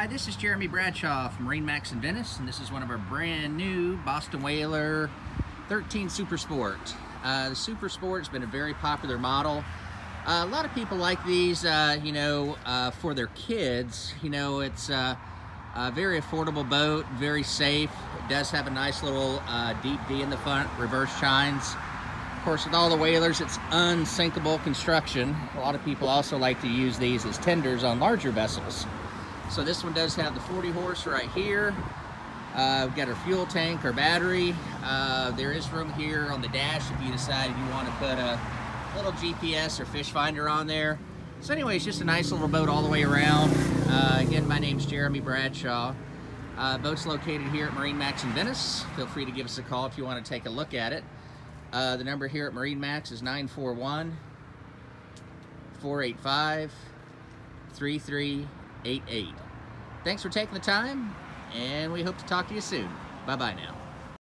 Hi, this is Jeremy Bradshaw from MarineMax in Venice, and this is one of our brand new Boston Whaler 13 Super Sport. The Super Sport has been a very popular model. A lot of people like these, for their kids. It's a very affordable boat, very safe. It does have a nice little deep V in the front, reverse chines. Of course, with all the Whalers, it's unsinkable construction. A lot of people also like to use these as tenders on larger vessels. So this one does have the 40 horse right here. We've got our fuel tank, our battery. There is room here on the dash if you decide you want to put a little GPS or fish finder on there. So anyway, it's just a nice little boat all the way around. Again, my name's Jeremy Bradshaw. Boat's located here at MarineMax in Venice. Feel free to give us a call if you want to take a look at it. The number here at MarineMax is 941-485-3388. Thanks for taking the time, and we hope to talk to you soon. Bye-bye now.